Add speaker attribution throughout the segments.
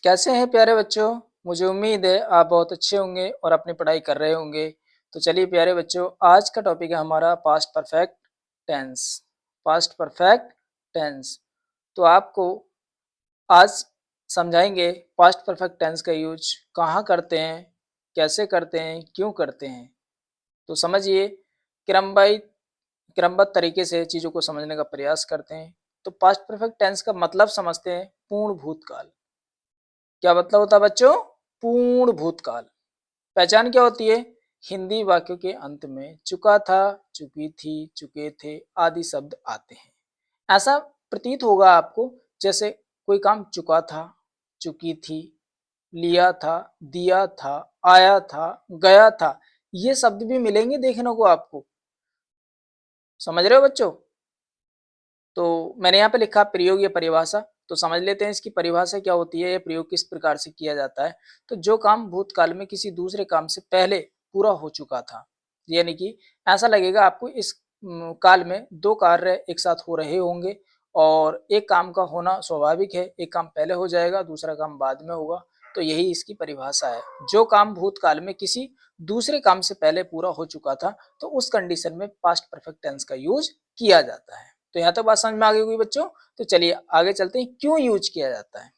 Speaker 1: कैसे हैं प्यारे बच्चों? मुझे उम्मीद है आप बहुत अच्छे होंगे और अपनी पढ़ाई कर रहे होंगे। तो चलिए प्यारे बच्चों, आज का टॉपिक है हमारा past perfect tense. Past perfect tense. तो आपको आज समझाएंगे पास्ट परफेक्ट टेंस का यूज कहाँ करते हैं, कैसे करते हैं, क्यों करते हैं। तो समझिए, क्रमबद्ध क्रमबद्ध तरीके से चीज़ों को समझने का प्रयास करते हैं। तो पास्ट परफेक्ट टेंस का मतलब समझते हैं, पूर्ण भूतकाल। क्या मतलब होता है बच्चों? पूर्ण भूतकाल। पहचान क्या होती है? हिंदी वाक्यों के अंत में चुका था, चुकी थी, चुके थे आदि शब्द आते हैं। ऐसा प्रतीत होगा आपको जैसे कोई काम चुका था, चुकी थी, लिया था, दिया था, आया था, गया था। ये शब्द भी मिलेंगे देखने को आपको। समझ रहे हो बच्चों? तो मैंने यहाँ पे लिखा प्रयोग या परिभाषा। तो समझ लेते हैं इसकी परिभाषा क्या होती है या प्रयोग किस प्रकार से किया जाता है। तो जो काम भूतकाल में किसी दूसरे काम से पहले पूरा हो चुका था, यानी कि ऐसा लगेगा आपको इस काल में दो कार्य एक साथ हो रहे होंगे और एक काम का होना स्वाभाविक है, एक काम पहले हो जाएगा, दूसरा काम बाद में होगा। तो यही इसकी परिभाषा है। जो काम भूतकाल में किसी दूसरे काम से पहले पूरा हो चुका था, तो उस कंडीशन में पास्ट परफेक्ट टेंस का यूज किया जाता है। तो यहाँ तक बात समझ में आ गई होगी बच्चों। तो चलिए आगे चलते हैं, क्यों यूज किया जाता है।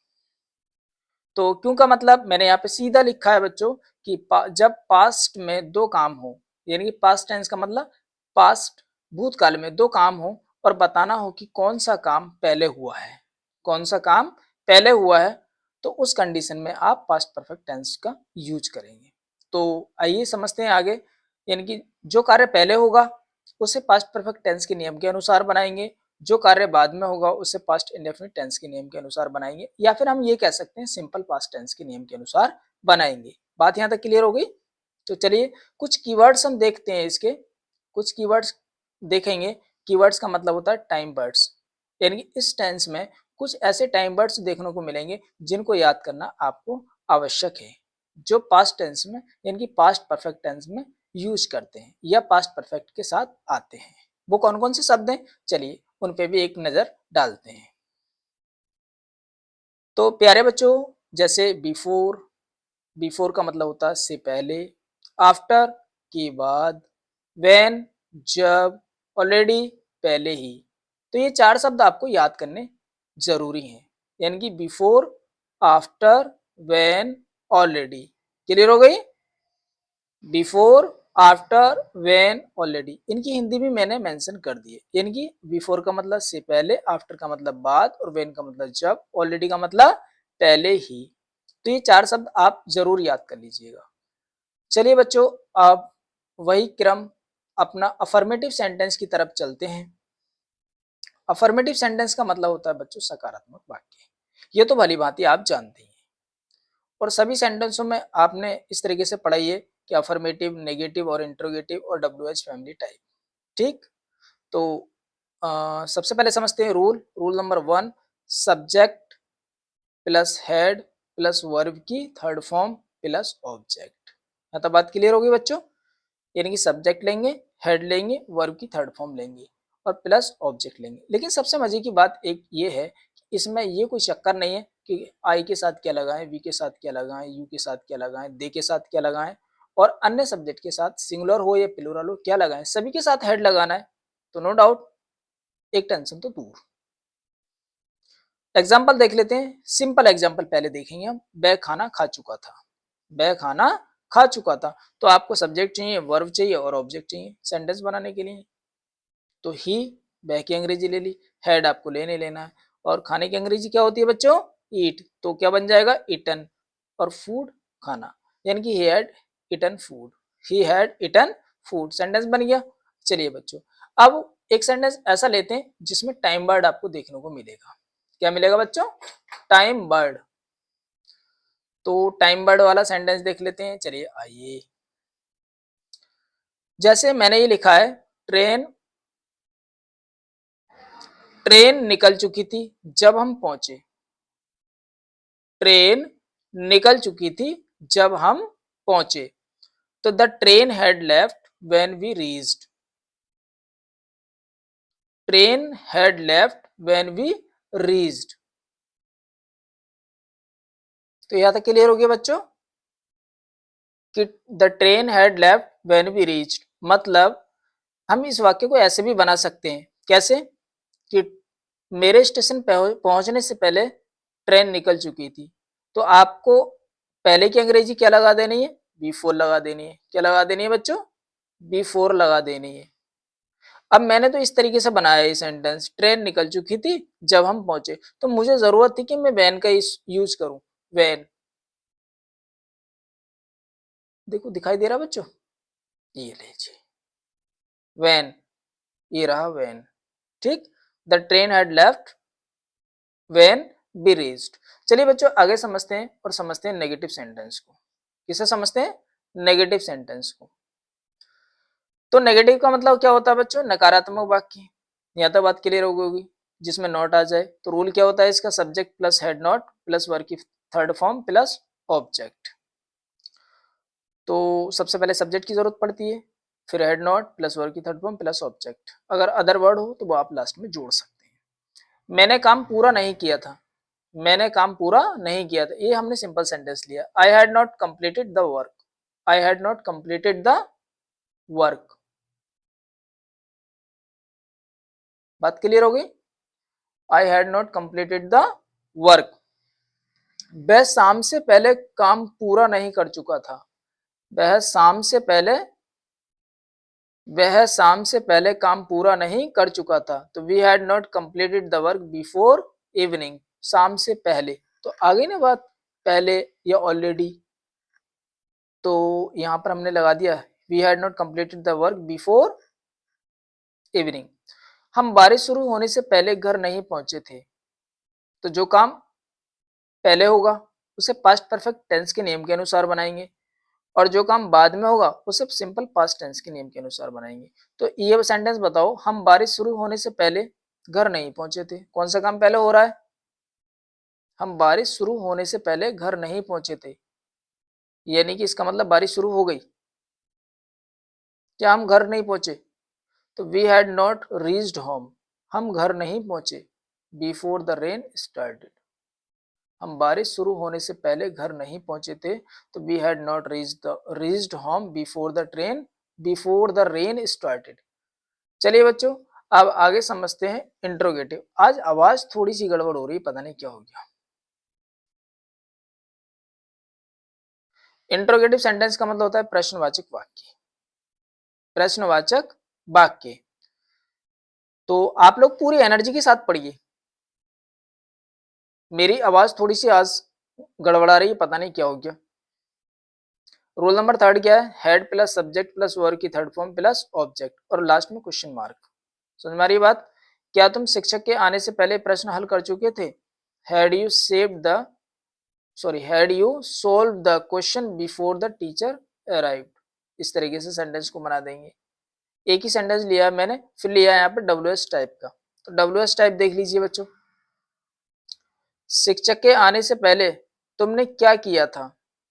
Speaker 1: तो क्यों का मतलब मैंने यहाँ पे सीधा लिखा है बच्चों कि जब पास्ट में दो काम हो, यानी कि पास्ट टेंस का मतलब पास्ट भूतकाल में दो काम हो और बताना हो कि कौन सा काम पहले हुआ है, कौन सा काम पहले हुआ है, तो उस कंडीशन में आप पास्ट परफेक्ट टेंस का यूज करेंगे। तो आइए समझते हैं आगे। यानी कि जो कार्य पहले होगा उसे पास्ट परफेक्ट टेंस के नियम के अनुसार बनाएंगे, जो कार्य बाद में होगा उसे पास्ट इंडेफिनिट टेंस के नियम के अनुसार बनाएंगे, या फिर हम ये कह सकते हैं सिंपल पास्ट टेंस के नियम के अनुसार बनाएंगे। बात यहाँ तक क्लियर हो गई? तो चलिए कुछ कीवर्ड्स हम देखते हैं इसके। कुछ कीवर्ड्स देखेंगे। कीवर्ड्स का मतलब होता है टाइम वर्ड्स, यानी कि इस टेंस में कुछ ऐसे टाइम वर्ड्स देखने को मिलेंगे जिनको याद करना आपको आवश्यक है, जो पास्ट टेंस में यानी कि पास्ट परफेक्ट टेंस में यूज करते हैं या पास्ट परफेक्ट के साथ आते हैं। वो कौन कौन से शब्द हैं, चलिए उन पे भी एक नजर डालते हैं। तो प्यारे बच्चों, जैसे बिफोर, बिफोर का मतलब होता है से पहले, आफ्टर के बाद, व्हेन जब, ऑलरेडी पहले ही। तो ये चार शब्द आपको याद करने जरूरी हैं, यानी कि before, after, when, already. Clear हो गई? बिफोर, आफ्टर, व्हेन, ऑलरेडी, इनकी हिंदी भी मैंने मेंशन कर दी है। यानी कि बिफोर का मतलब से पहले, आफ्टर का मतलब बाद और व्हेन का मतलब जब, ऑलरेडी का मतलब पहले ही। तो ये चार शब्द आप जरूर याद कर लीजिएगा। चलिए बच्चों, अब वही क्रम अपना अफर्मेटिव सेंटेंस की तरफ चलते हैं। अफर्मेटिव सेंटेंस का मतलब होता है बच्चों सकारात्मक वाक्य। ये तो भली भांति आप जानते हैं और सभी सेंटेंसों में आपने इस तरीके से पढ़ाई है कि अफर्मेटिव, नेगेटिव और इंट्रोगेटिव और डब्ल्यूएच फैमिली टाइप। ठीक। तो सबसे पहले समझते हैं rule. Rule number 1, subject plus head plus verb की थर्ड फॉर्म प्लस ऑब्जेक्ट। यहाँ तक बात क्लियर होगी बच्चों? यानी कि सब्जेक्ट लेंगे, हेड लेंगे, वर्ब की थर्ड फॉर्म लेंगे और प्लस ऑब्जेक्ट लेंगे। लेकिन सबसे मजे की बात एक ये है कि इसमें ये कोई चक्कर नहीं है कि आई के साथ क्या लगाएं, वी के साथ क्या लगाएं, यू के साथ क्या लगाएं, दे के साथ क्या लगाएं और अन्य सब्जेक्ट के साथ सिंगुलर हो या प्लूरल हो क्या लगाएं, सभी के साथ हेड लगाना है। तो नो डाउट, एक टेंशन तो दूर। एग्जाम्पल देख लेते हैं। सिंपल एग्जाम्पल पहले देखेंगे हम। वह खाना खा चुका था। वह खाना खा चुका था। तो आपको सब्जेक्ट चाहिए, वर्ब चाहिए और ऑब्जेक्ट चाहिए सेंटेंस बनाने के लिए। तो ही, वह की अंग्रेजी ले ली, हेड आपको लेने लेना है और खाने की अंग्रेजी क्या होती है बच्चों? ईट। तो क्या बन जाएगा? ईटन। और फूड, खाना, यानी कि he had eaten food. He had eaten food, sentence बन गया। चलिए बच्चों, अब एक सेंटेंस ऐसा लेते हैं जिसमें टाइम वर्ड आपको देखने को मिलेगा। क्या मिलेगा बच्चों? Time word. तो टाइम वर्ड वाला सेंटेंस देख लेते हैं। चलिए आइए, जैसे मैंने ये लिखा है, ट्रेन ट्रेन निकल चुकी थी जब हम पहुंचे। ट्रेन निकल चुकी थी जब हम पहुंचे। तो the train had left when we reached. Train had left when we reached. तो यहाँ तक क्लियर हो गया बच्चों कि the train had left when we reached, मतलब हम इस वाक्य को ऐसे भी बना सकते हैं। कैसे? कि मेरे स्टेशन पहुंचने से पहले ट्रेन निकल चुकी थी। तो आपको पहले की अंग्रेजी क्या लगा देनी है? बिफोर लगा देनी है। क्या लगा देनी है बच्चों? बिफोर लगा देनी है। अब मैंने तो इस तरीके से बनाया ये सेंटेंस, ट्रेन निकल चुकी थी जब हम पहुंचे, तो मुझे जरूरत थी कि मैं वैन का यूज करूं। वैन, देखो दिखाई दे रहा बच्चों, ये लीजिए वैन, ये रहा वैन। ठीक, the train had left when be reached. चलिए बच्चों आगे समझते हैं और समझते हैं नेगेटिव सेंटेंस को। किसे समझते हैं? नेगेटिव सेंटेंस को। तो नेगेटिव का मतलब क्या होता है बच्चों? नकारात्मक वाक्य। यहाँ तक बात क्लियर हो गई होगी। जिसमें नॉट आ जाए तो रूल क्या होता है इसका? Subject plus head not plus verb की थर्ड फॉर्म प्लस ऑब्जेक्ट। तो सबसे पहले सब्जेक्ट की जरूरत पड़ती है, फिर हेड नॉट प्लस वर्ब की थर्ड फॉर्म प्लस ऑब्जेक्ट। अगर अदर वर्ड हो तो वो आप लास्ट में जोड़ सकते हैं। मैंने काम पूरा नहीं किया था, मैंने काम पूरा नहीं किया था, ये हमने सिंपल सेंटेंस लिया। I had not completed the work, I had not completed the work. बात क्लियर हो गई? I had not completed the work. वह शाम से पहले काम पूरा नहीं कर चुका था, वह शाम से पहले, वह शाम से पहले काम पूरा नहीं कर चुका था। तो we had not completed the work before evening, शाम से पहले। तो आ गई ना बात, पहले या ऑलरेडी। तो यहां पर हमने लगा दिया we had not completed the work before evening. हम बारिश शुरू होने से पहले घर नहीं पहुंचे थे। तो जो काम पहले होगा उसे पास्ट परफेक्ट टेंस के नियम के अनुसार बनाएंगे, और जो काम बाद में होगा उसे सिंपल पास्ट टेंस के नियम के अनुसार बनाएंगे। तो ये सेंटेंस बताओ, हम बारिश शुरू होने से पहले घर नहीं पहुंचे थे, कौन सा काम पहले हो रहा है? हम बारिश शुरू होने से पहले घर नहीं पहुंचे थे, यानी कि इसका मतलब बारिश शुरू हो गई, क्या हम घर नहीं पहुंचे? तो we had not reached home, हम घर नहीं पहुंचे बिफोर द रेन स्टार्टेड। हम बारिश शुरू होने से पहले घर नहीं पहुंचे थे, तो we had not reached home before the rain started. चलिए बच्चों अब आगे समझते हैं इंट्रोगेटिव। आज आवाज थोड़ी सी गड़बड़ हो रही है, पता नहीं क्या हो गया। इंट्रोगेटिव सेंटेंस का मतलब होता है प्रश्नवाचक वाक्य, प्रश्नवाचक वाक्य। तो आप लोग पूरी एनर्जी के साथ पढ़िए। मेरी आवाज थोड़ी सी आज गड़बड़ा रही है, पता नहीं क्या हो गया। रूल नंबर थर्ड क्या है? Head plus subject plus verb की थर्ड फॉर्म प्लस ऑब्जेक्ट और लास्ट में क्वेश्चन मार्क। समझ में आ रही बात? क्या तुम शिक्षक के आने से पहले प्रश्न हल कर चुके थे? Had you saved the had you solve the question before the teacher arrived. इस तरीके से सेंटेंस को बना देंगे। एक ही सेंटेंस लिया है मैंने, फिर लिया है यहाँ पे डब्ल्यू एस टाइप का। तो डब्ल्यू एस टाइप देख लीजिए बच्चों। शिक्षक के आने से पहले तुमने क्या किया था?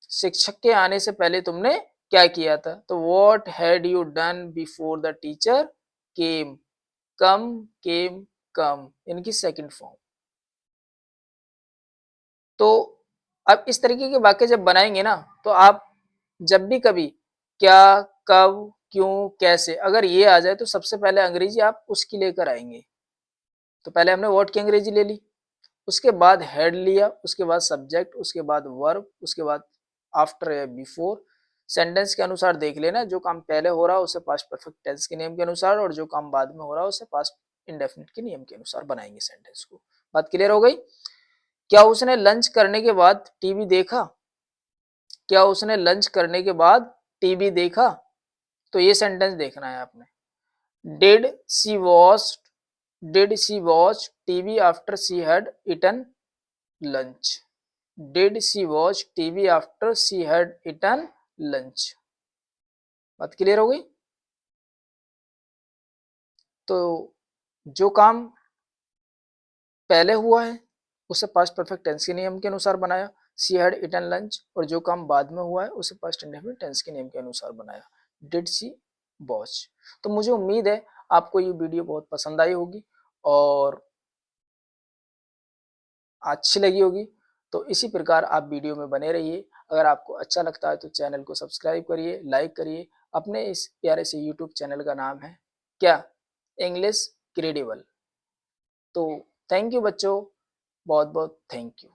Speaker 1: शिक्षक के आने से पहले तुमने क्या किया था? तो what had you done before the teacher came, come came come, इनकी सेकंड फॉर्म। तो अब इस तरीके के वाक्य जब बनाएंगे ना, तो आप जब भी कभी क्या, कब, क्यों, कैसे, अगर ये आ जाए तो सबसे पहले अंग्रेजी आप उसकी लेकर आएंगे। तो पहले हमने व्हाट की अंग्रेजी ले ली, उसके बाद हेड लिया, उसके बाद सब्जेक्ट, उसके बाद वर्ब, उसके बाद आफ्टर या बिफोर। सेंटेंस के अनुसार देख लेना, जो काम पहले हो रहा है उसे पास्ट परफेक्ट टेंस के नियम के अनुसार, और जो काम बाद में हो रहा है उसे पास्ट इंडेफिनिट के नियम के अनुसार बनाएंगे सेंटेंस को। बात क्लियर हो गई? क्या उसने लंच करने के बाद टीवी देखा? क्या उसने लंच करने के बाद टीवी देखा? तो ये सेंटेंस देखना है आपने। Did she watch, did she watch TV after she had eaten lunch? Did she watch TV after she had eaten lunch? बात क्लियर हो गई? तो जो काम पहले हुआ है उसे पास्ट परफेक्ट टेंस के नियम के अनुसार बनाया, शी हैड इटन लंच, और जो काम बाद में हुआ है उसे पास्ट इंडेफिनिट टेंस के नियम के अनुसार बनाया, डिड शी वॉच। तो मुझे उम्मीद है आपको ये वीडियो बहुत पसंद आई होगी और अच्छी लगी होगी। तो इसी प्रकार आप वीडियो में बने रहिए। अगर आपको अच्छा लगता है तो चैनल को सब्सक्राइब करिए, लाइक करिए। अपने इस प्यारे से यूट्यूब चैनल का नाम है क्या? English credible. तो थैंक यू बच्चों, बहुत बहुत थैंक यू।